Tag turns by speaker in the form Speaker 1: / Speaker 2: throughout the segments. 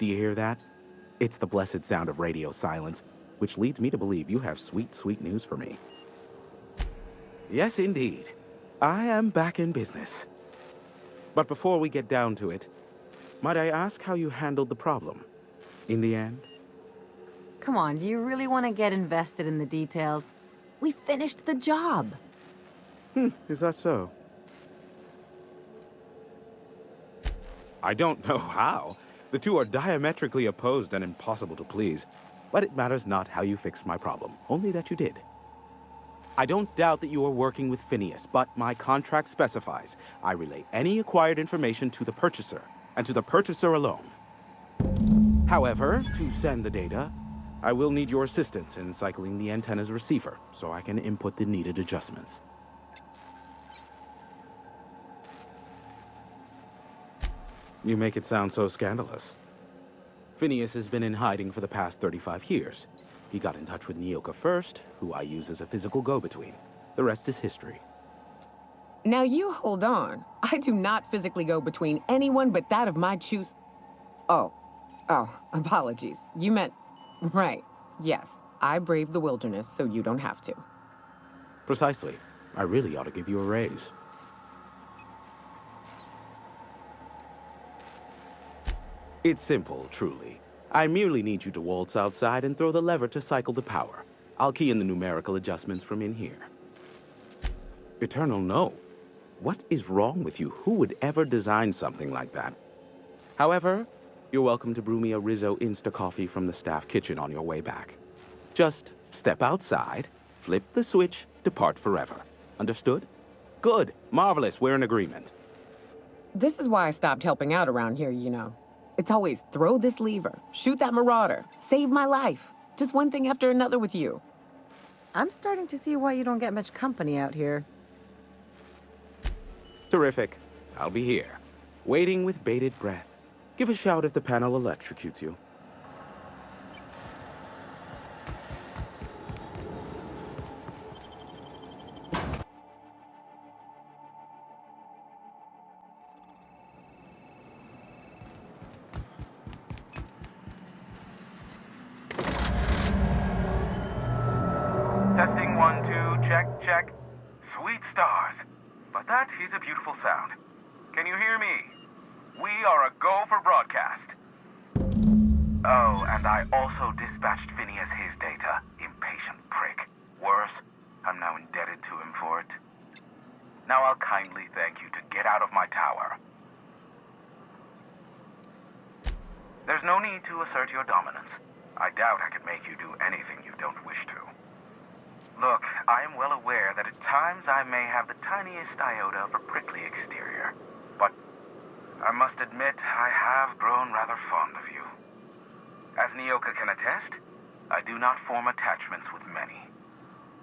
Speaker 1: Do you hear that? It's the blessed sound of radio silence, which leads me to believe you have sweet, sweet news for me. Yes, indeed. I am back in business. But before we get down to it, might I ask how you handled the problem? In the end?
Speaker 2: Come on, do you really want to get invested in the details? We finished the job.
Speaker 1: Is that so? I don't know how. The two are diametrically opposed and impossible to please. But it matters not how you fixed my problem, only that you did. I don't doubt that you are working with Phineas, but my contract specifies I relay any acquired information to the purchaser, and to the purchaser alone. However, to send the data, I will need your assistance in cycling the antenna's receiver, so I can input the needed adjustments. You make it sound so scandalous. Phineas has been in hiding for the past 35 years. He got in touch with Nyoka first, who I use as a physical go-between. The rest is history.
Speaker 3: Now you hold on. I do not physically go between anyone but that of my choose. Oh, apologies. You meant, right. Yes, I braved the wilderness, so you don't have to.
Speaker 1: Precisely. I really ought to give you a raise. It's simple, truly. I merely need you to waltz outside and throw the lever to cycle the power. I'll key in the numerical adjustments from in here. Eternal, no. What is wrong with you? Who would ever design something like that? However, you're welcome to brew me a Rizzo Insta-Coffee from the staff kitchen on your way back. Just step outside, flip the switch, depart forever. Understood? Good. Marvelous. We're in agreement.
Speaker 3: This is why I stopped helping out around here, you know. It's always throw this lever, shoot that marauder, save my life. Just one thing after another with you.
Speaker 2: I'm starting to see why you don't get much company out here.
Speaker 1: Terrific. I'll be here, waiting with bated breath. Give a shout if the panel electrocutes you.
Speaker 4: Testing 1, 2, check. Sweet stars. But that is a beautiful sound. Can you hear me? We are a go for broadcast. Oh, and I also dispatched Phineas his data. Impatient prick. Worse, I'm now indebted to him for it. Now I'll kindly thank you to get out of my tower. There's no need to assert your dominance. I doubt I could make you do anything you don't wish to. Look, I am well aware that at times I may have the tiniest iota of a prickly exterior, but I must admit I have grown rather fond of you. As Nyoka can attest, I do not form attachments with many.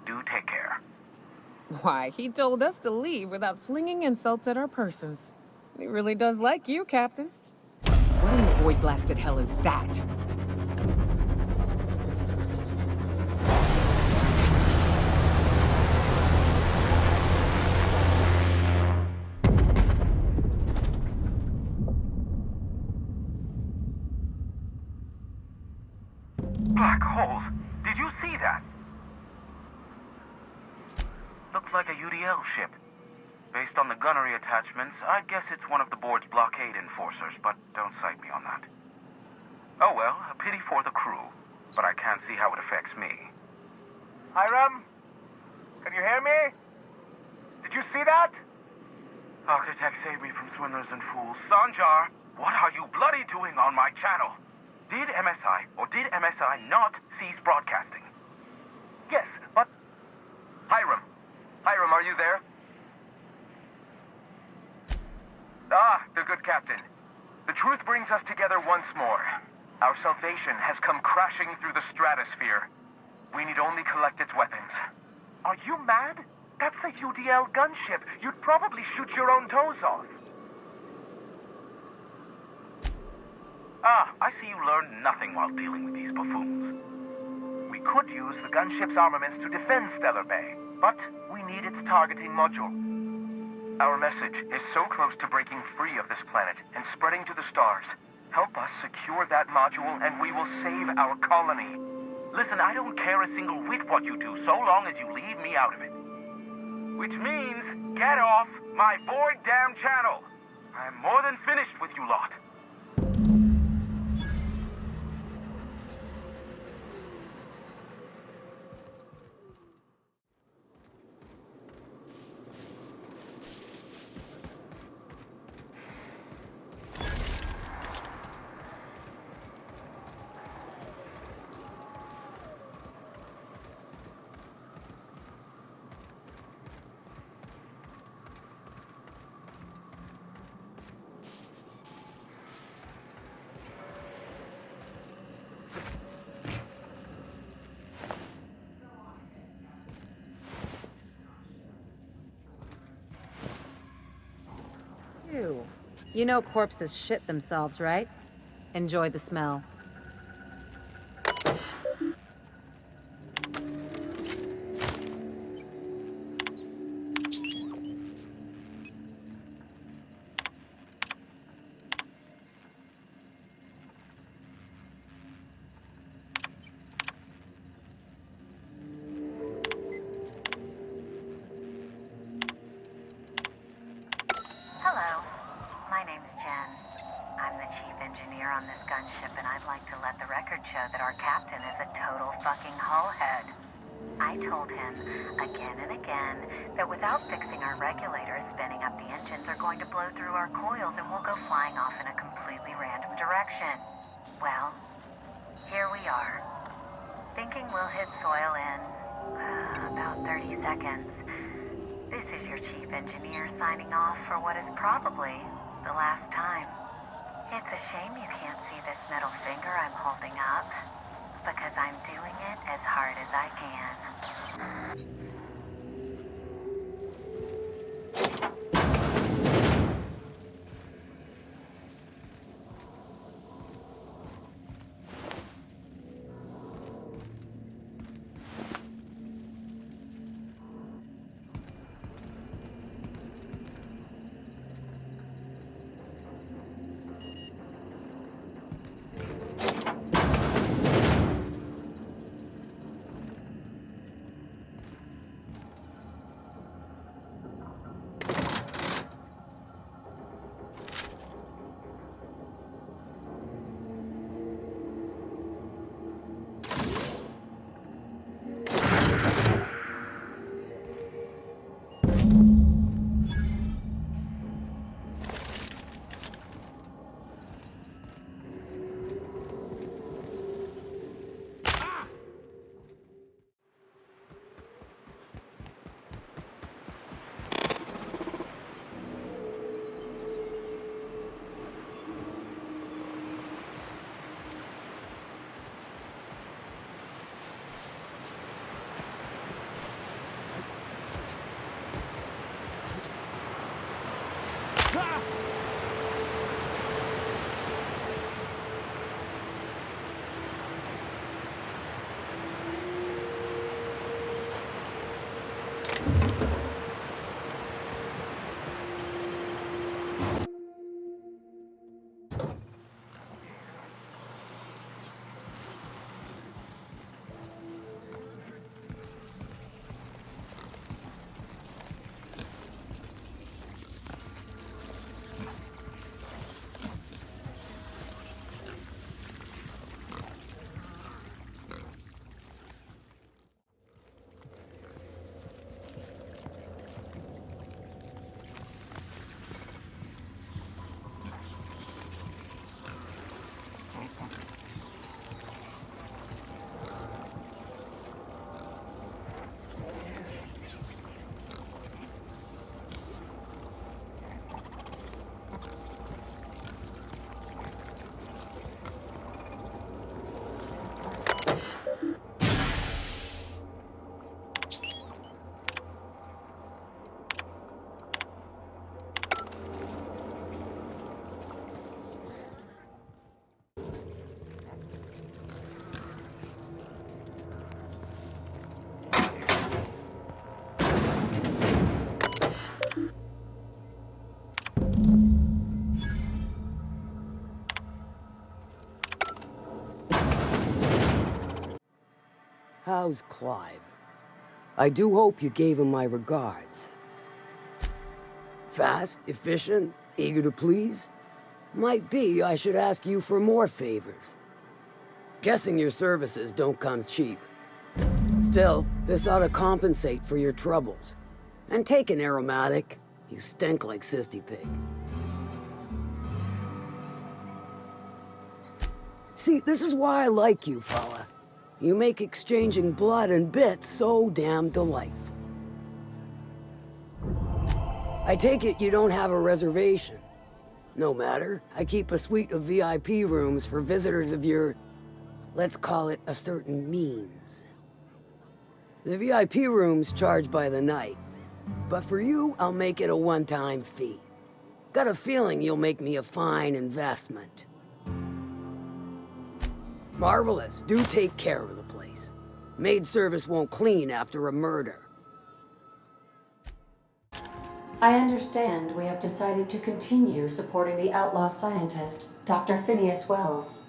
Speaker 4: Do take care.
Speaker 3: Why, he told us to leave without flinging insults at our persons. He really does like you, Captain. What in the void-blasted hell is that?
Speaker 4: Black holes! Did you see that? Looks like a UDL ship. Based on the gunnery attachments, I guess it's one of the board's blockade enforcers, but don't cite me on that. Oh well, a pity for the crew, but I can't see how it affects me. Hiram? Can you hear me? Did you see that? Architect, save me from swindlers and fools. Sanjar, what are you bloody doing on my channel? Did MSI or did MSI not cease broadcasting? Yes, but... Hiram, are you there? Ah, the good captain. The truth brings us together once more. Our salvation has come crashing through the stratosphere. We need only collect its weapons. Are you mad? That's a UDL gunship. You'd probably shoot your own toes off. Ah, I see you learned nothing while dealing with these buffoons. We could use the gunship's armaments to defend Stellar Bay, but we need its targeting module. Our message is so close to breaking free of this planet and spreading to the stars. Help us secure that module and we will save our colony. Listen, I don't care a single whit what you do, so long as you leave me out of it. Which means, get off my void damn channel. I'm more than finished with you lot.
Speaker 2: Ew. You know corpses shit themselves, right? Enjoy the smell.
Speaker 5: Hello, my name's Jen. I'm the chief engineer on this gunship, and I'd like to let the record show that our captain is a total fucking hullhead. I told him again and again that without fixing our regulators, spinning up the engines are going to blow through our coils and we'll go flying off in a completely random direction. Well, here we are. Thinking we'll hit soil in about 30 seconds. This is your chief engineer signing off for what is probably the last time. It's a shame you can't see this middle finger I'm holding up, because I'm doing it as hard as I can.
Speaker 6: How's Clive? I do hope you gave him my regards. Fast, efficient, eager to please? Might be I should ask you for more favors. Guessing your services don't come cheap. Still, this ought to compensate for your troubles. And take an aromatic. You stink like Sisty Pig. See, this is why I like you, fella. You make exchanging blood and bits so damn delightful. I take it you don't have a reservation. No matter, I keep a suite of VIP rooms for visitors of your, let's call it a certain means. The VIP rooms charge by the night, but for you, I'll make it a one-time fee. Got a feeling you'll make me a fine investment. Marvelous. Do take care of the place. Maid service won't clean after a murder.
Speaker 2: I understand we have decided to continue supporting the outlaw scientist, Dr. Phineas Wells.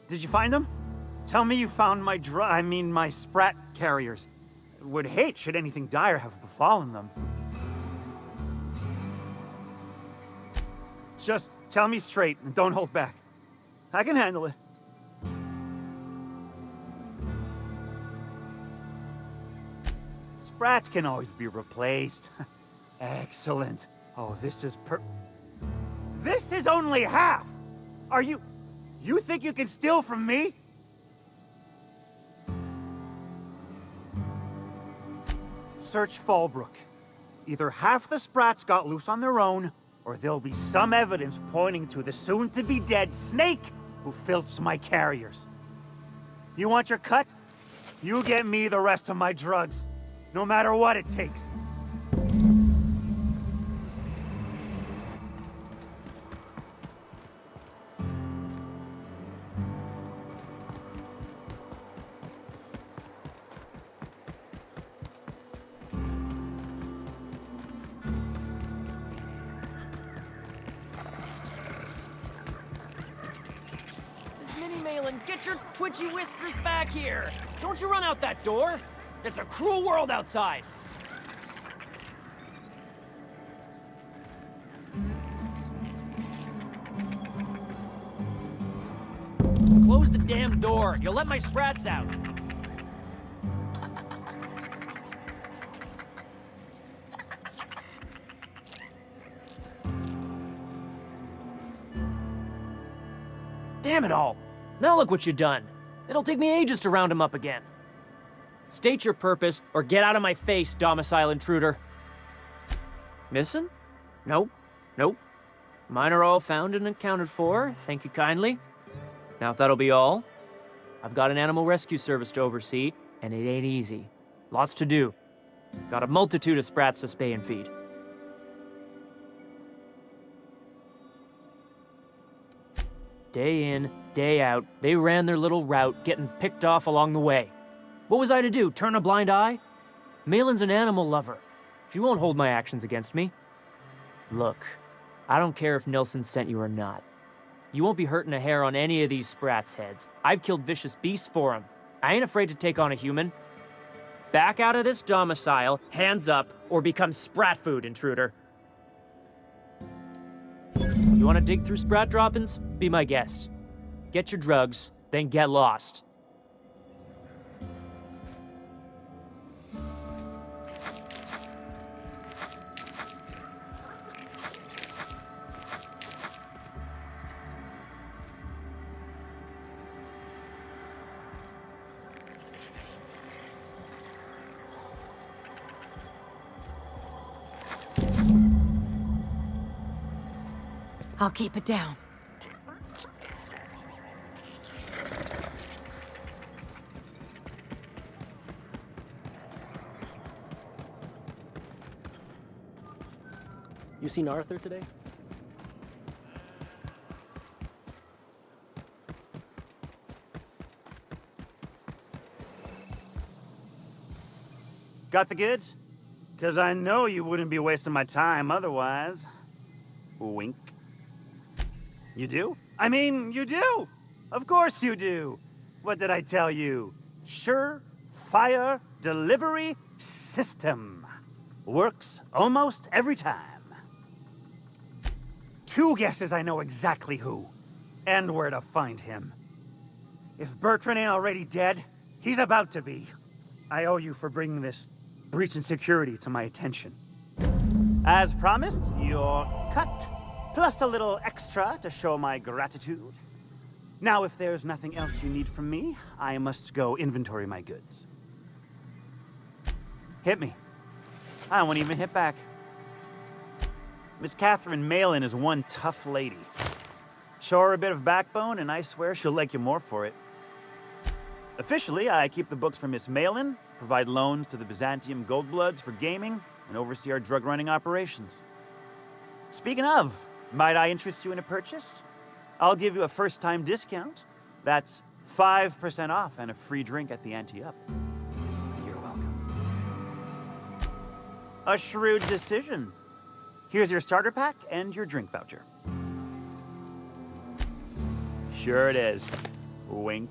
Speaker 7: Did you find them? Tell me you found my sprat carriers. Would hate should anything dire have befallen them. Just tell me straight and don't hold back. I can handle it. Sprats can always be replaced. Excellent. Oh, this is only half! Are you... You think you can steal from me? Search Fallbrook. Either half the Sprats got loose on their own, or there'll be some evidence pointing to the soon-to-be-dead Snake who filched my carriers. You want your cut? You get me the rest of my drugs, no matter what it takes.
Speaker 8: Get your twitchy whiskers back here! Don't you run out that door! It's a cruel world outside! Close the damn door! You'll let my sprats out! Damn it all! Now look what you done. It'll take me ages to round him up again. State your purpose, or get out of my face, domicile intruder. Missing? Nope. Nope. Mine are all found and accounted for, thank you kindly. Now if that'll be all, I've got an animal rescue service to oversee, and it ain't easy. Lots to do. Got a multitude of sprats to spay and feed. Day in, day out, they ran their little route, getting picked off along the way. What was I to do, turn a blind eye? Malin's an animal lover. She won't hold my actions against me. Look, I don't care if Nilsson sent you or not. You won't be hurting a hair on any of these sprats' heads. I've killed vicious beasts for them. I ain't afraid to take on a human. Back out of this domicile, hands up, or become sprat food, intruder. You want to dig through sprat droppings? Be my guest. Get your drugs, then get lost.
Speaker 2: I'll keep it down.
Speaker 8: You seen Arthur today?
Speaker 7: Got the goods? Because I know you wouldn't be wasting my time otherwise. Wink. You do? I mean, you do! Of course you do! What did I tell you? Sure-fire delivery system. Works almost every time. 2 guesses I know exactly who. And where to find him. If Bertrand ain't already dead, he's about to be. I owe you for bringing this breach in security to my attention. As promised, your cut, plus a little extra to show my gratitude. Now, if there's nothing else you need from me, I must go inventory my goods. Hit me. I won't even hit back. Miss Catherine Malin is one tough lady. Show her a bit of backbone, and I swear she'll like you more for it. Officially, I keep the books for Miss Malin, provide loans to the Byzantium Goldbloods for gaming, and oversee our drug-running operations. Speaking of, might I interest you in a purchase? I'll give you a first-time discount. That's 5% off and a free drink at the ante-up. You're welcome. A shrewd decision. Here's your starter pack and your drink voucher. Sure it is. Wink.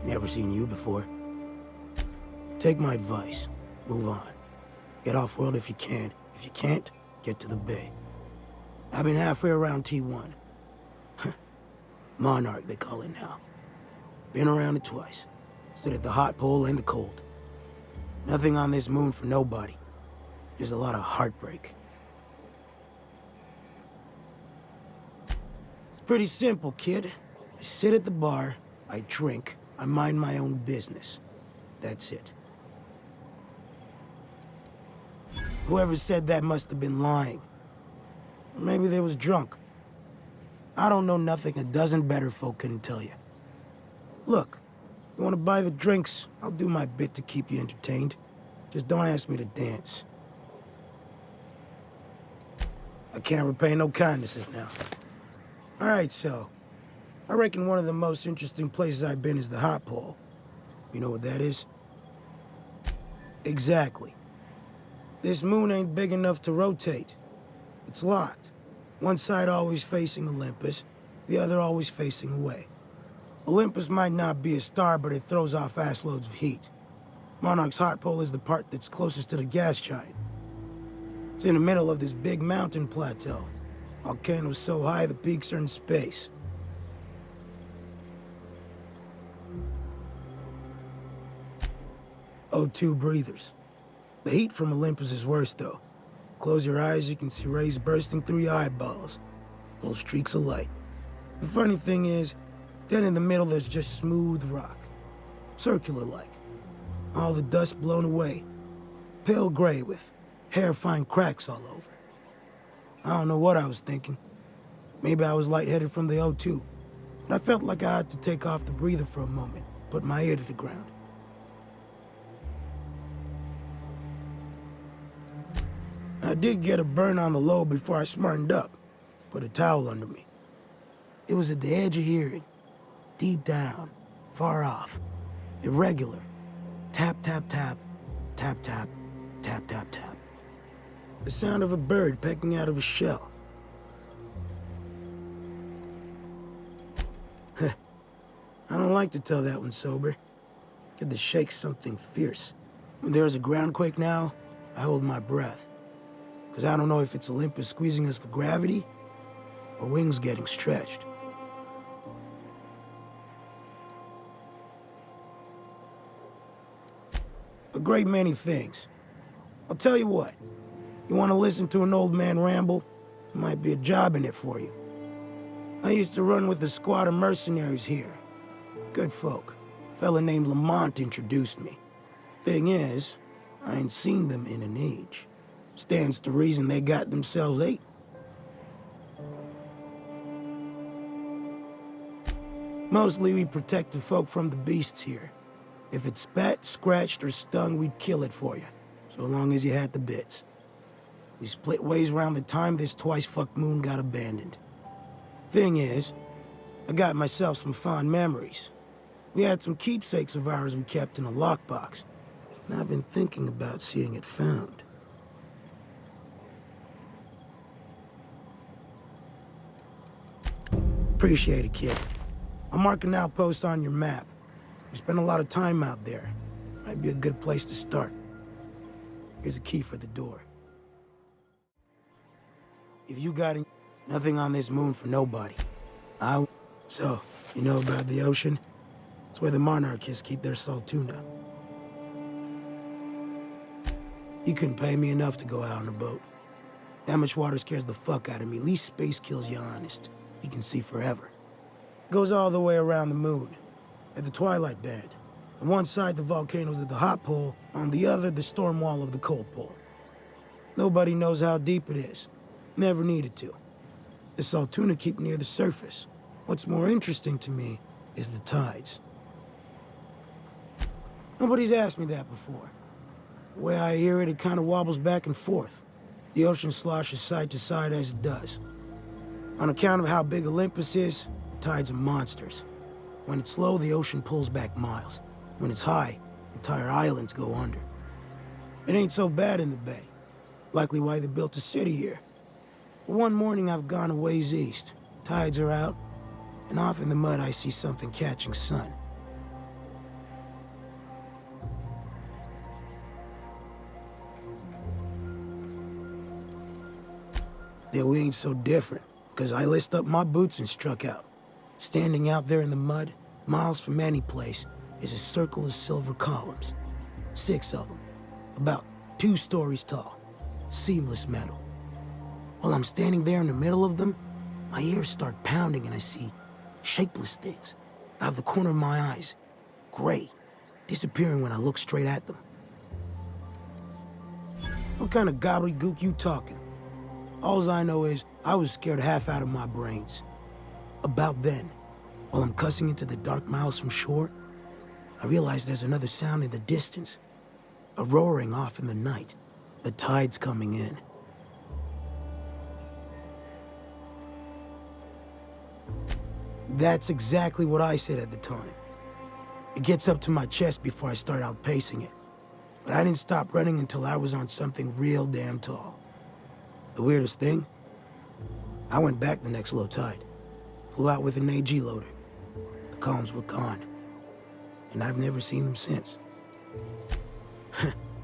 Speaker 9: Never seen you before. Take my advice. Move on. Get off-world if you can. If you can't, get to the bay. I've been halfway around T1. Monarch, they call it now. Been around it twice. Stood at the hot pole and the cold. Nothing on this moon for nobody. Just a lot of heartbreak. It's pretty simple, kid. I sit at the bar, I drink, I mind my own business. That's it. Whoever said that must have been lying. Or maybe they was drunk. I don't know nothing a dozen better folk couldn't tell you. Look, you want to buy the drinks, I'll do my bit to keep you entertained. Just don't ask me to dance. I can't repay no kindnesses now. All right, so, I reckon one of the most interesting places I've been is the hot pole. You know what that is? Exactly. This moon ain't big enough to rotate. It's locked. One side always facing Olympus, the other always facing away. Olympus might not be a star, but it throws off assloads of heat. Monarch's hot pole is the part that's closest to the gas giant. It's in the middle of this big mountain plateau. Volcanoes so high the peaks are in space. O2 breathers. The heat from Olympus is worse, though. Close your eyes, you can see rays bursting through your eyeballs. Little streaks of light. The funny thing is, then in the middle there's just smooth rock. Circular-like. All the dust blown away. Pale gray with hair-fine cracks all over. I don't know what I was thinking. Maybe I was lightheaded from the O2. But I felt like I had to take off the breather for a moment, put my ear to the ground. I did get a burn on the low before I smartened up. Put a towel under me. It was at the edge of hearing. Deep down. Far off. Irregular. Tap, tap, tap. Tap, tap. Tap, tap, tap. The sound of a bird pecking out of a shell. I don't like to tell that one sober. Get the shake something fierce. When there's a groundquake now, I hold my breath. Because I don't know if it's Olympus squeezing us for gravity, or wings getting stretched. A great many things. I'll tell you what. You want to listen to an old man ramble? There might be a job in it for you. I used to run with a squad of mercenaries here. Good folk. A fella named Lamont introduced me. Thing is, I ain't seen them in an age. Stands to reason they got themselves ate. Mostly we protect the folk from the beasts here. If it spat, scratched, or stung, we'd kill it for you. so long as you had the bits. We split ways around the time this twice-fucked moon got abandoned. Thing is, I got myself some fond memories. We had some keepsakes of ours we kept in a lockbox, and I've been thinking about seeing it found. Appreciate it, kid. I'll mark an outpost on your map. We spent a lot of time out there. Might be a good place to start. Here's a key for the door. If you got nothing on this moon for nobody, So, you know about the ocean? It's where the monarchists keep their salt tuna. You couldn't pay me enough to go out on a boat. That much water scares the fuck out of me. At least space kills you honest. You can see forever. Goes all the way around the moon, at the twilight band. On one side, the volcanoes at the hot pole, on the other, the storm wall of the cold pole. Nobody knows how deep it is. Never needed to. The salt tuna keep near the surface. What's more interesting to me is the tides. Nobody's asked me that before. The way I hear it, it kind of wobbles back and forth. The ocean sloshes side to side as it does. On account of how big Olympus is, the tides are monsters. When it's low, the ocean pulls back miles. When it's high, entire islands go under. It ain't so bad in the bay. Likely why they built a city here. But one morning I've gone a ways east. Tides are out, and off in the mud I see something catching sun. Yeah, we ain't so different, because I laced up my boots and struck out. Standing out there in the mud, miles from any place, is a circle of silver columns. 6 of them, about 2 stories tall, seamless metal. While I'm standing there in the middle of them, my ears start pounding and I see shapeless things out of the corner of my eyes, gray, disappearing when I look straight at them. What kind of gobbledygook you talking? Alls I know is I was scared half out of my brains. About then, while I'm cussing into the dark miles from shore, I realize there's another sound in the distance. A roaring off in the night. The tide's coming in. That's exactly what I said at the time. It gets up to my chest before I start outpacing it. But I didn't stop running until I was on something real damn tall. The weirdest thing? I went back the next low tide. Flew out with an AG loader. The columns were gone. And I've never seen them since.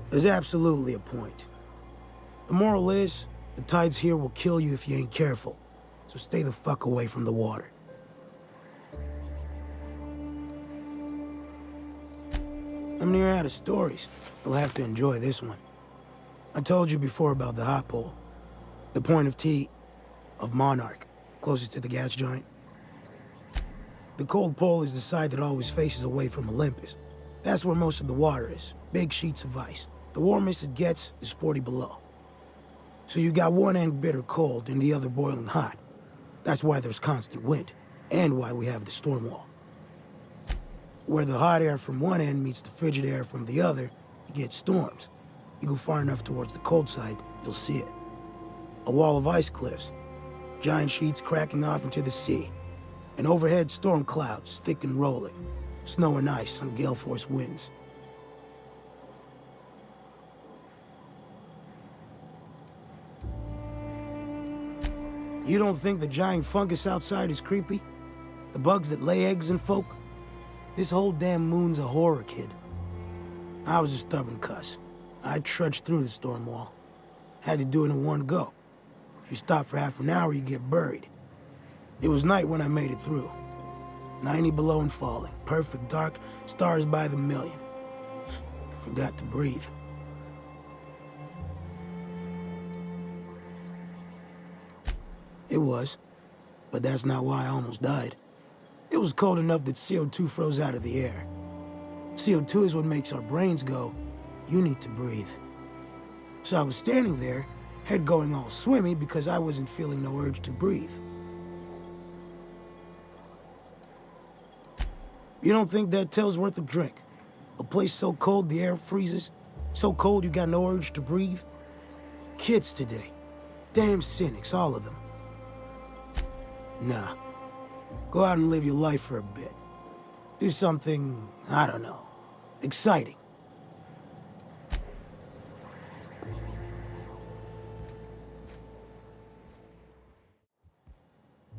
Speaker 9: There's absolutely a point. The moral is, the tides here will kill you if you ain't careful. So stay the fuck away from the water. I'm near out of stories. You'll have to enjoy this one. I told you before about the hot pole. The point of T of Monarch, closest to the gas giant. The cold pole is the side that always faces away from Olympus. That's where most of the water is, big sheets of ice. The warmest it gets is 40 below. So you got one end bitter cold and the other boiling hot. That's why there's constant wind, and why we have the storm wall. Where the hot air from one end meets the frigid air from the other, you get storms. You go far enough towards the cold side, you'll see it. A wall of ice cliffs, giant sheets cracking off into the sea, and overhead storm clouds, thick and rolling, snow and ice on gale force winds. You don't think the giant fungus outside is creepy? The bugs that lay eggs in folk? This whole damn moon's a horror, kid. I was a stubborn cuss. I trudged through the storm wall. Had to do it in one go. If you stop for half an hour, you get buried. It was night when I made it through. 90 below and falling. Perfect dark, stars by the million. I forgot to breathe. It was, but that's not why I almost died. It was cold enough that CO2 froze out of the air. CO2 is what makes our brains go, you need to breathe. So I was standing there, head going all swimmy because I wasn't feeling no urge to breathe. You don't think that tell's worth a drink? A place so cold the air freezes? So cold you got no urge to breathe? Kids today. Damn cynics, all of them. Nah. Go out and live your life for a bit. Do something, I don't know, exciting.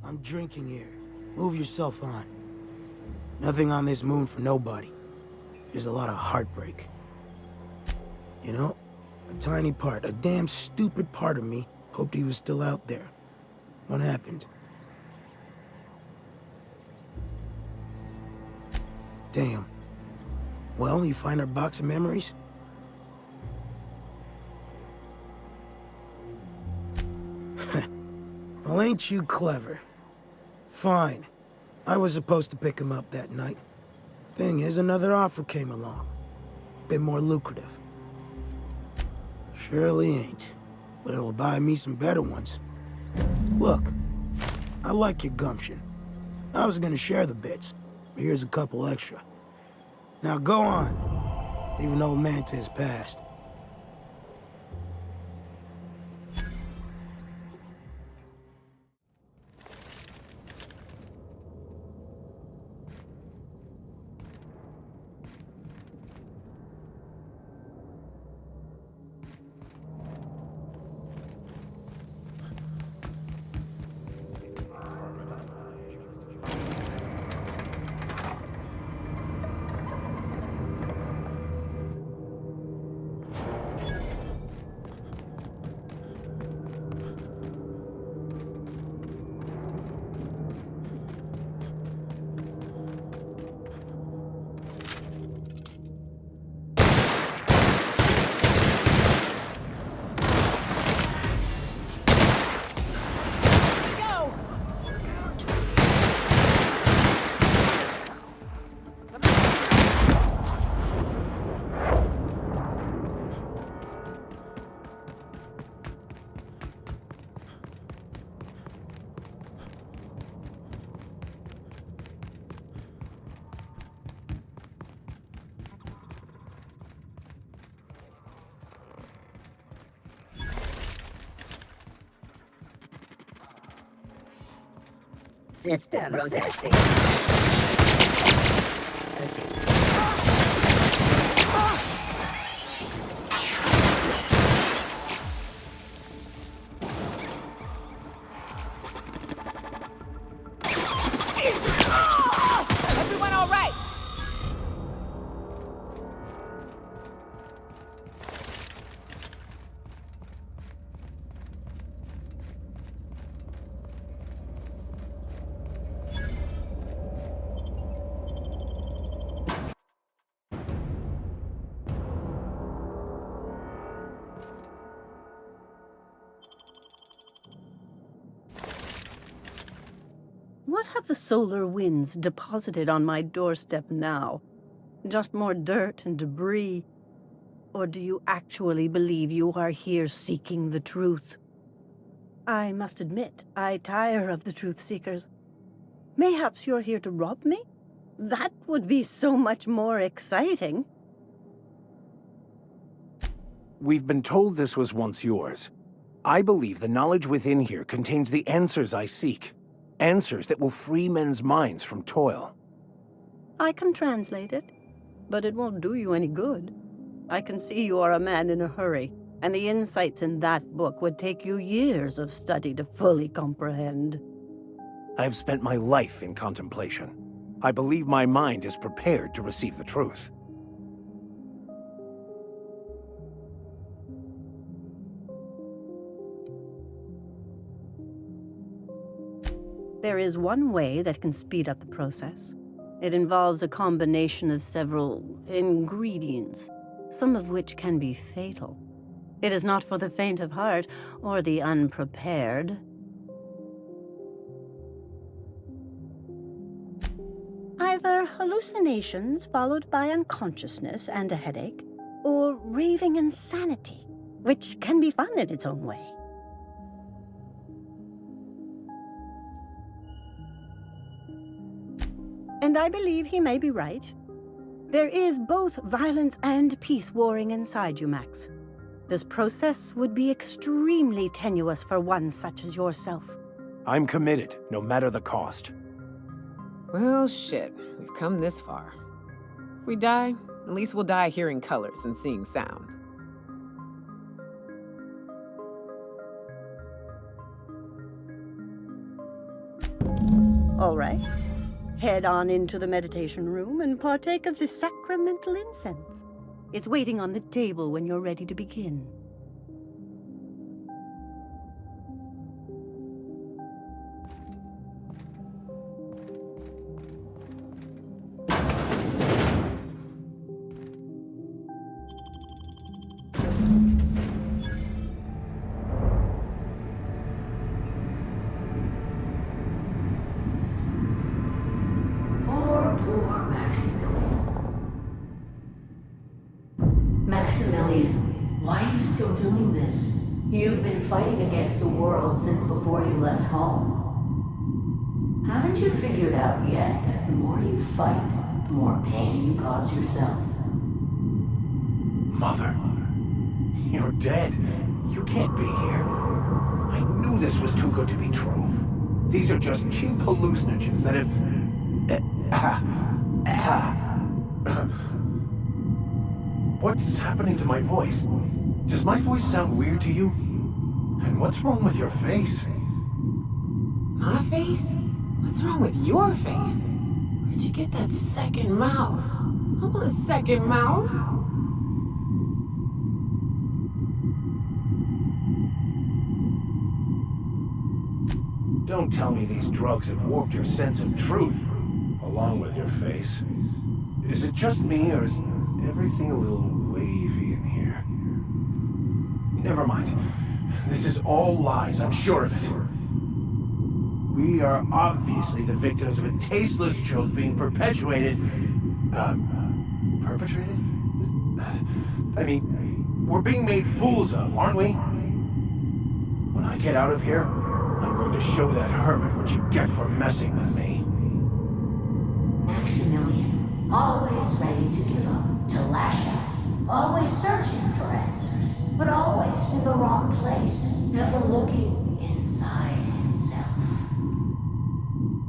Speaker 9: I'm drinking here. Move yourself on. Nothing on this moon for nobody. There's a lot of heartbreak. You know, a tiny part, a damn stupid part of me hoped he was still out there. What happened? Damn. Well, you find our box of memories? Well, ain't you clever? Fine. I was supposed to pick him up that night. Thing is, another offer came along. Bit more lucrative. Surely ain't. But it'll buy me some better ones. Look, I like your gumption. I was gonna share the bits, but here's a couple extra. Now go on. Leave an old man to his past.
Speaker 10: System processing.
Speaker 3: Everyone all right?
Speaker 10: What have the solar winds deposited on my doorstep now? Just more dirt and debris? Or do you actually believe you are here seeking the truth? I must admit, I tire of the truth seekers. Mayhaps you're here to rob me? That would be so much more exciting.
Speaker 11: We've been told this was once yours. I believe the knowledge within here contains the answers I seek. Answers that will free men's minds from toil.
Speaker 10: I can translate it, but it won't do you any good. I can see you are a man in a hurry, and the insights in that book would take you years of study to fully comprehend.
Speaker 11: I have spent my life in contemplation. I believe my mind is prepared to receive the truth.
Speaker 10: There is one way that can speed up the process. It involves a combination of several ingredients, some of which can be fatal. It is not for the faint of heart or the unprepared. Either hallucinations followed by unconsciousness and a headache, or raving insanity, which can be fun in its own way. And I believe he may be right. There is both violence and peace warring inside you, Max. This process would be extremely tenuous for one such as yourself.
Speaker 11: I'm committed, no matter the cost.
Speaker 3: Well, shit. We've come this far. If we die, at least we'll die hearing colors and seeing sound.
Speaker 10: All right. Head on into the meditation room and partake of the sacramental incense. It's waiting on the table when you're ready to begin.
Speaker 2: Poor Maximilian, why are you still doing this? You've been fighting against the world since before you left home. Haven't you figured out yet that the more you fight, the more pain you cause yourself?
Speaker 11: Mother, you're dead. You can't be here. I knew this was too good to be true. These are just cheap hallucinogens that have... What's happening to my voice? Does my voice sound weird to you? And what's wrong with your face?
Speaker 3: My face? What's wrong with your face? Where'd you get that second mouth? I want a second mouth.
Speaker 11: Don't tell me these drugs have warped your sense of truth, along with your face. Is it just me, or is everything a little wavy in here? Never mind. This is all lies, I'm sure of it. We are obviously the victims of a tasteless joke being perpetuated... perpetrated? I mean, we're being made fools of, aren't we? When I get out of here, I'm going to show that hermit what you get for messing with me.
Speaker 2: Maximilian, always ready to give up, to lash out, always searching for answers, but always in the wrong place, never looking inside himself.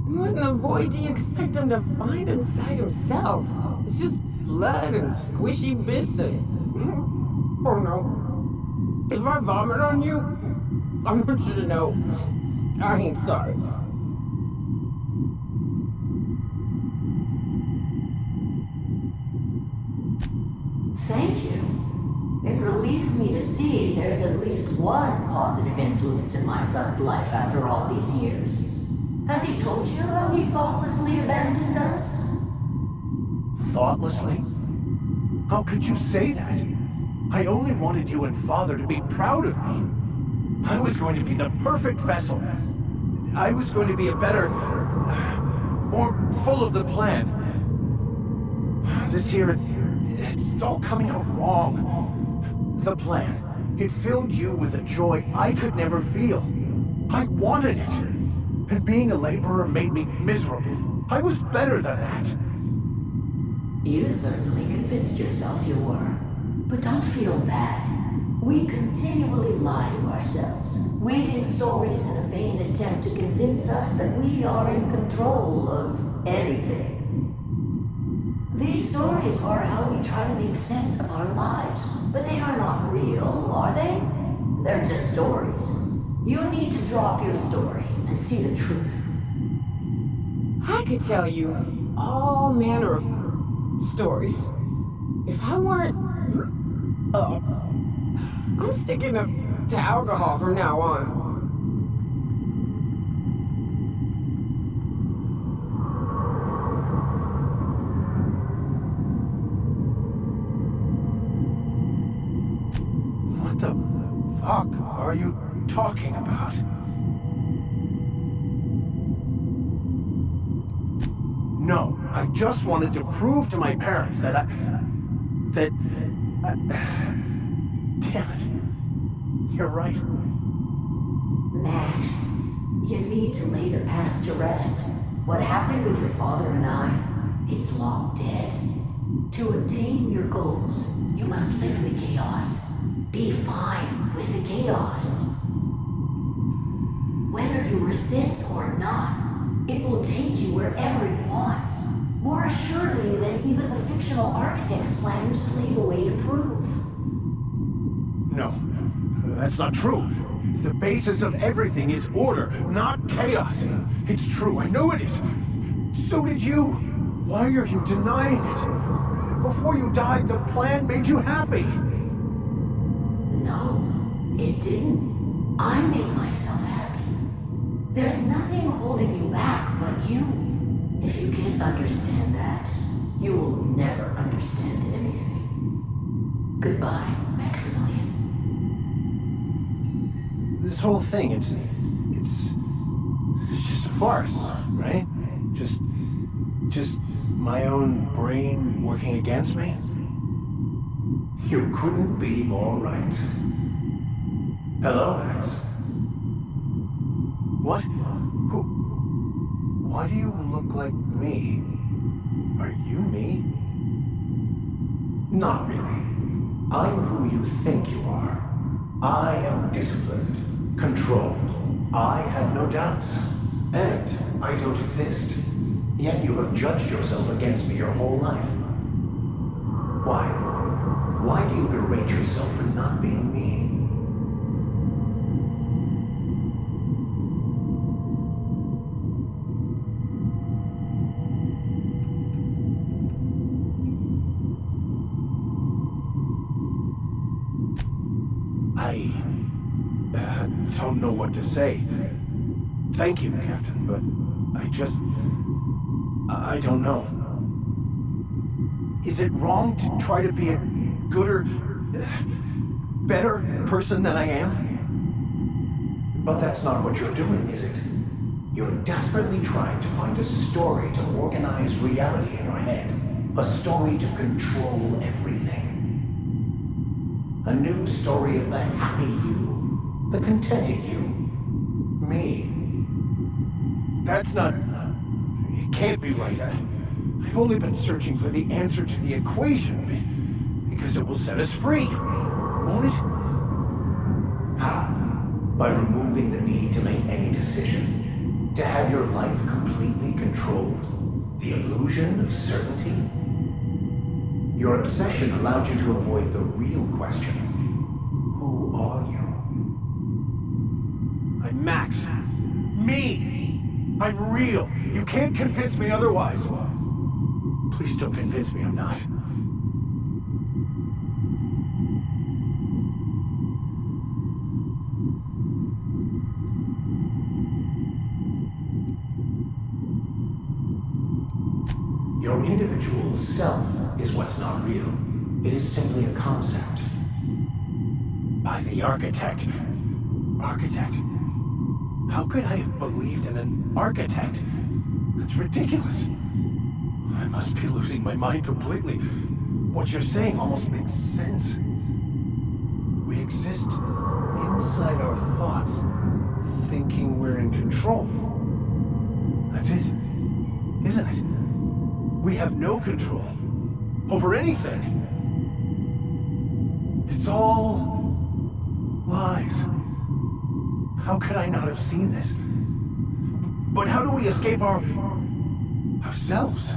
Speaker 3: What in the void do you expect him to find inside himself? It's just blood and squishy bits and... Oh no. If I vomit on you, I want you to know I ain't sorry.
Speaker 2: Thank you. It relieves me to see there's at least one positive influence in my son's life after all these years. Has he told you how he thoughtlessly abandoned us?
Speaker 11: Thoughtlessly? How could you say that? I only wanted you and Father to be proud of me. I was going to be the perfect vessel. I was going to be a better... more full of the plan. This here, it's all coming out wrong. The plan, it filled you with a joy I could never feel. I wanted it. And being a laborer made me miserable. I was better than that.
Speaker 2: You certainly convinced yourself you were. But don't feel bad. We continually lie to ourselves, weaving stories in a vain attempt to convince us that we are in control of anything. These stories are how we try to make sense of our lives, but they are not real, are they? They're just stories. You need to drop your story and see the truth.
Speaker 3: I could tell you all manner of stories. If I weren't... I'm sticking to alcohol from now on.
Speaker 11: What the fuck are you talking about? No, I just wanted to prove to my parents that damn it. You're right.
Speaker 2: Max, you need to lay the past to rest. What happened with your father and I, it's long dead. To attain your goals, you must live in the chaos. Be fine with the chaos. Whether you resist or not, it will take you wherever it wants. More assuredly than even the fictional architects plan your slave away to prove.
Speaker 11: No, that's not true. The basis of everything is order, not chaos. It's true, I know it is. So did you. Why are you denying it? Before you died, the plan made you happy.
Speaker 2: No, it didn't. I made myself happy. There's nothing holding you back but you. If you can't understand that, you will never understand anything. Goodbye, Maximilian.
Speaker 11: This whole thing, it's just a farce, right? Just my own brain working against me?
Speaker 12: You couldn't be more right. Hello, Max.
Speaker 11: What? Who? Why do you look like me? Are you me?
Speaker 12: Not really. I'm who you think you are. I am disciplined, controlled. I have no doubts. And I don't exist. Yet you have judged yourself against me your whole life. Why? Why do you berate yourself for not being me?
Speaker 11: I don't know what to say. Thank you, Captain, but I don't know. Is it wrong to try to be a gooder, better person than I am?
Speaker 12: But that's not what you're doing, is it? You're desperately trying to find a story to organize reality in your head. A story to control everything. A new story of the happy you, the contented you, me.
Speaker 11: That's not... It can't be right. I've only been searching for the answer to the equation because it will set us free, won't it?
Speaker 12: How? By removing the need to make any decision. To have your life completely controlled. The illusion of certainty. Your obsession allowed you to avoid the real question. Who are you?
Speaker 11: I'm Max. Me! I'm real. You can't convince me otherwise. Please don't convince me I'm not.
Speaker 12: Your individual self is what's not real. It is simply a concept.
Speaker 11: By the architect. Architect? How could I have believed in an architect? That's ridiculous. I must be losing my mind completely. What you're saying almost makes sense. We exist inside our thoughts, thinking we're in control. That's it, isn't it? We have no control over anything. It's all lies. How could I not have seen this? But how do we escape ourselves?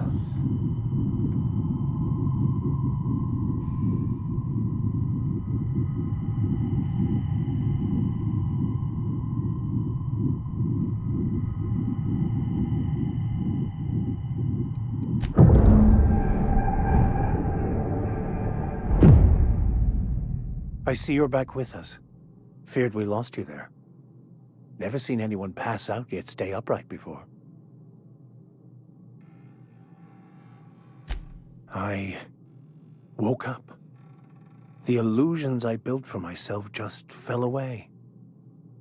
Speaker 11: I see you're back with us. Feared we lost you there. Never seen anyone pass out yet stay upright before. I woke up. The illusions I built for myself just fell away.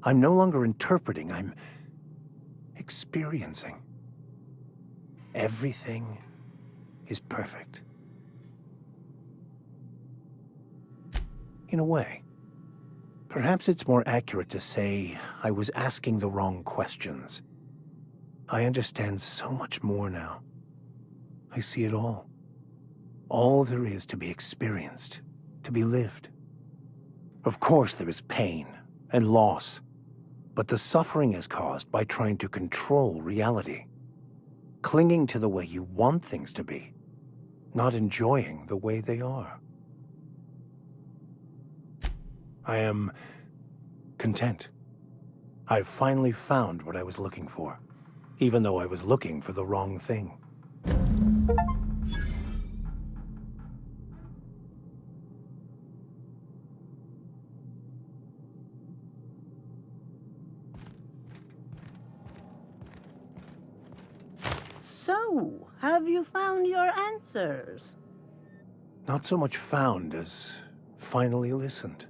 Speaker 11: I'm no longer interpreting, I'm experiencing. Everything is perfect. In a way. Perhaps it's more accurate to say I was asking the wrong questions. I understand so much more now. I see it all.
Speaker 12: All there is to be experienced, to be lived. Of course there is pain and loss, but the suffering is caused by trying to control reality, clinging to the way you want things to be, not enjoying the way they are. I am content. I've finally found what I was looking for, even though I was looking for the wrong thing.
Speaker 10: So, have you found your answers?
Speaker 12: Not so much found as finally listened.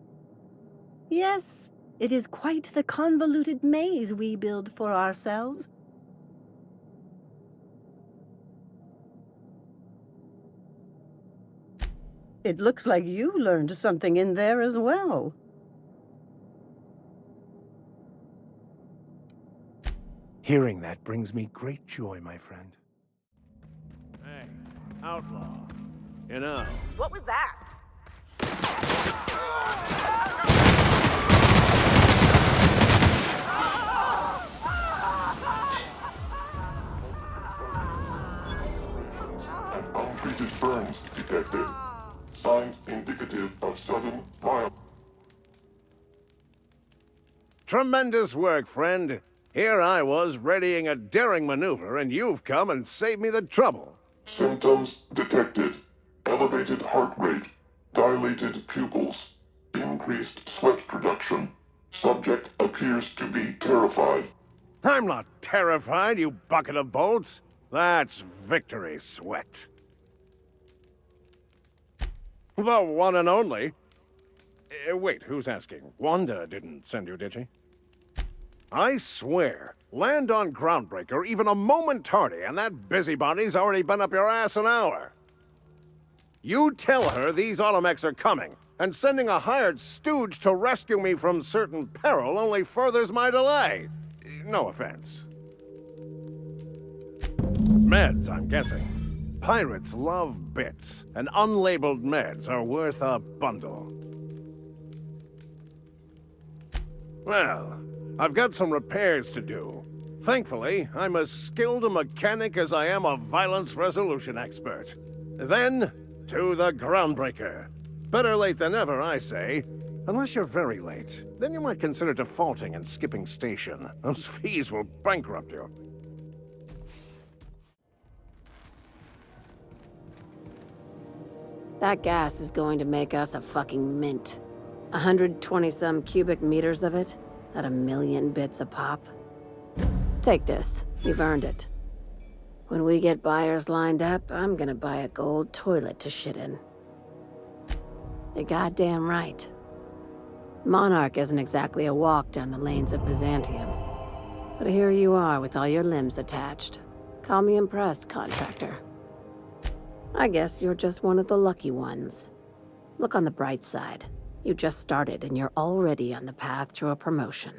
Speaker 10: Yes, it is quite the convoluted maze we build for ourselves. It looks like you learned something in there as well.
Speaker 12: Hearing that brings me great joy, my friend.
Speaker 13: Hey, outlaw. You know.
Speaker 3: What was that?
Speaker 14: And untreated burns detected. Signs indicative of sudden violence.
Speaker 13: Tremendous work, friend. Here I was readying a daring maneuver, and you've come and saved me the trouble.
Speaker 14: Symptoms detected. Elevated heart rate, dilated pupils, increased sweat production. Subject appears to be terrified.
Speaker 13: I'm not terrified, you bucket of bolts. That's victory sweat. The one and only. Wait, who's asking? Wanda didn't send you, did she? I swear, land on Groundbreaker even a moment tardy, and that busybody's already been up your ass an hour. You tell her these automechs are coming, and sending a hired stooge to rescue me from certain peril only furthers my delay. No offense. Meds, I'm guessing. Pirates love bits, and unlabeled meds are worth a bundle. Well, I've got some repairs to do. Thankfully, I'm as skilled a mechanic as I am a violence resolution expert. Then, to the Groundbreaker. Better late than never, I say. Unless you're very late, then you might consider defaulting and skipping station. Those fees will bankrupt you.
Speaker 15: That gas is going to make us a fucking mint. 120-some cubic meters of it, at 1,000,000 bits a pop. Take this. You've earned it. When we get buyers lined up, I'm gonna buy a gold toilet to shit in. You're goddamn right. Monarch isn't exactly a walk down the lanes of Byzantium. But here you are with all your limbs attached. Call me impressed, contractor. I guess you're just one of the lucky ones. Look on the bright side. You just started and you're already on the path to a promotion.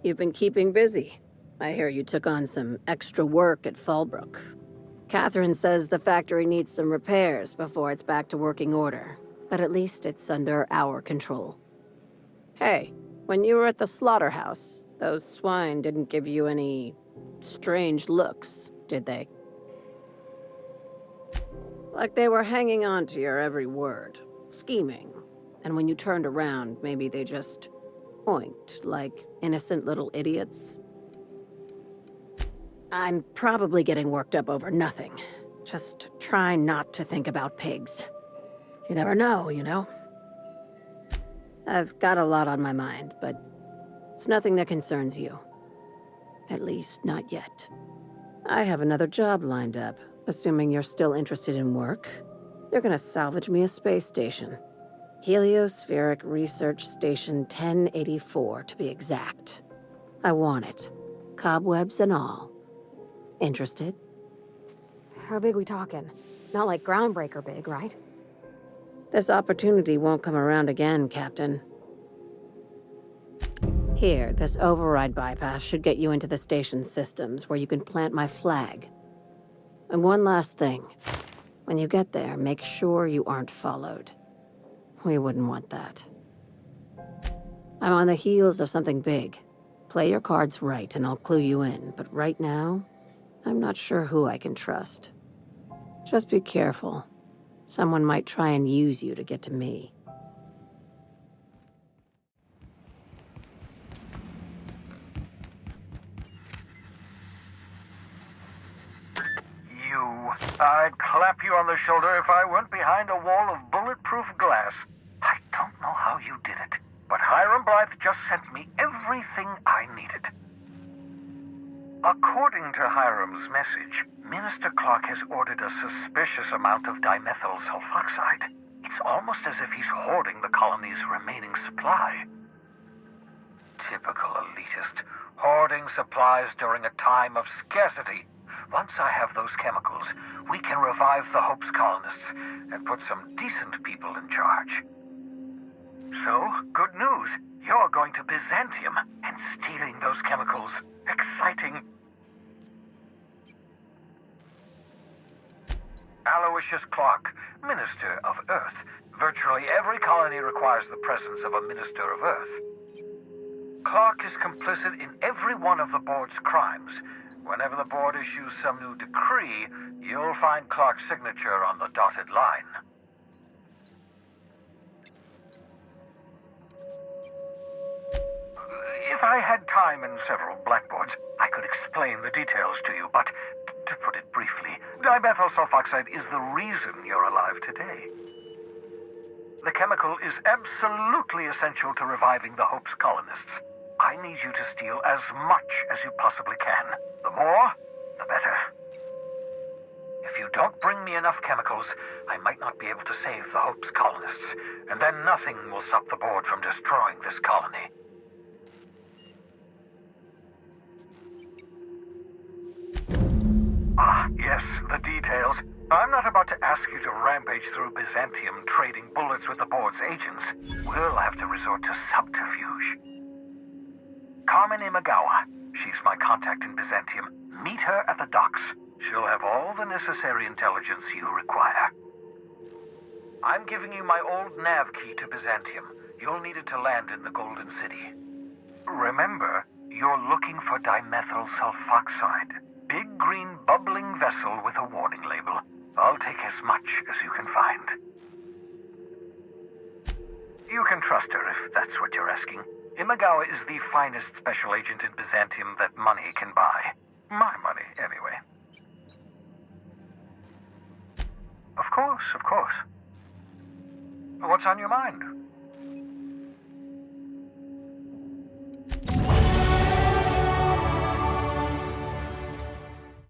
Speaker 15: You've been keeping busy. I hear you took on some extra work at Fallbrook. Catherine says the factory needs some repairs before it's back to working order, but at least it's under our control. Hey, when you were at the slaughterhouse, those swine didn't give you any strange looks, did they? Like they were hanging on to your every word, scheming. And when you turned around, maybe they just oinked like innocent little idiots. I'm probably getting worked up over nothing. Just try not to think about pigs. You never know, you know? I've got a lot on my mind, but it's nothing that concerns you. At least, not yet. I have another job lined up, assuming you're still interested in work. They're gonna salvage me a space station. Heliospheric Research Station 1084, to be exact. I want it. Cobwebs and all. Interested?
Speaker 16: How big we talking? Not like Groundbreaker big, right?
Speaker 15: This opportunity won't come around again, Captain. Here, this override bypass should get you into the station's systems where you can plant my flag. And one last thing. When you get there, make sure you aren't followed. We wouldn't want that. I'm on the heels of something big. Play your cards right and I'll clue you in, but right now, I'm not sure who I can trust. Just be careful. Someone might try and use you to get to me.
Speaker 4: I'd clap you on the shoulder if I weren't behind a wall of bulletproof glass. I don't know how you did it, but Hiram Blythe just sent me everything I needed. According to Hiram's message, Minister Clark has ordered a suspicious amount of dimethyl sulfoxide. It's almost as if he's hoarding the colony's remaining supply. Typical elitist, hoarding supplies during a time of scarcity. Once I have those chemicals, we can revive the Hope's colonists and put some decent people in charge. So, good news. You're going to Byzantium, and stealing those chemicals. Exciting. Aloysius Clark, Minister of Earth. Virtually every colony requires the presence of a Minister of Earth. Clark is complicit in every one of the board's crimes. Whenever the board issues some new decree, you'll find Clark's signature on the dotted line. If I had time and several blackboards, I could explain the details to you, but to put it briefly, dimethyl sulfoxide is the reason you're alive today. The chemical is absolutely essential to reviving the Hope's colonists. I need you to steal as much as you possibly can. The more, the better. If you don't bring me enough chemicals, I might not be able to save the Hope's colonists, and then nothing will stop the board from destroying this colony. Ah, yes, the details. I'm not about to ask you to rampage through Byzantium trading bullets with the board's agents. We'll have to resort to subterfuge. Carmen Imagawa. She's my contact in Byzantium. Meet her at the docks. She'll have all the necessary intelligence you require. I'm giving you my old nav key to Byzantium. You'll need it to land in the Golden City. Remember, you're looking for dimethyl sulfoxide. Big green bubbling vessel with a warning label. I'll take as much as you can find. You can trust her if that's what you're asking. Imagawa is the finest special agent in Byzantium that money can buy. My money, anyway. Of course, of course. What's on your mind?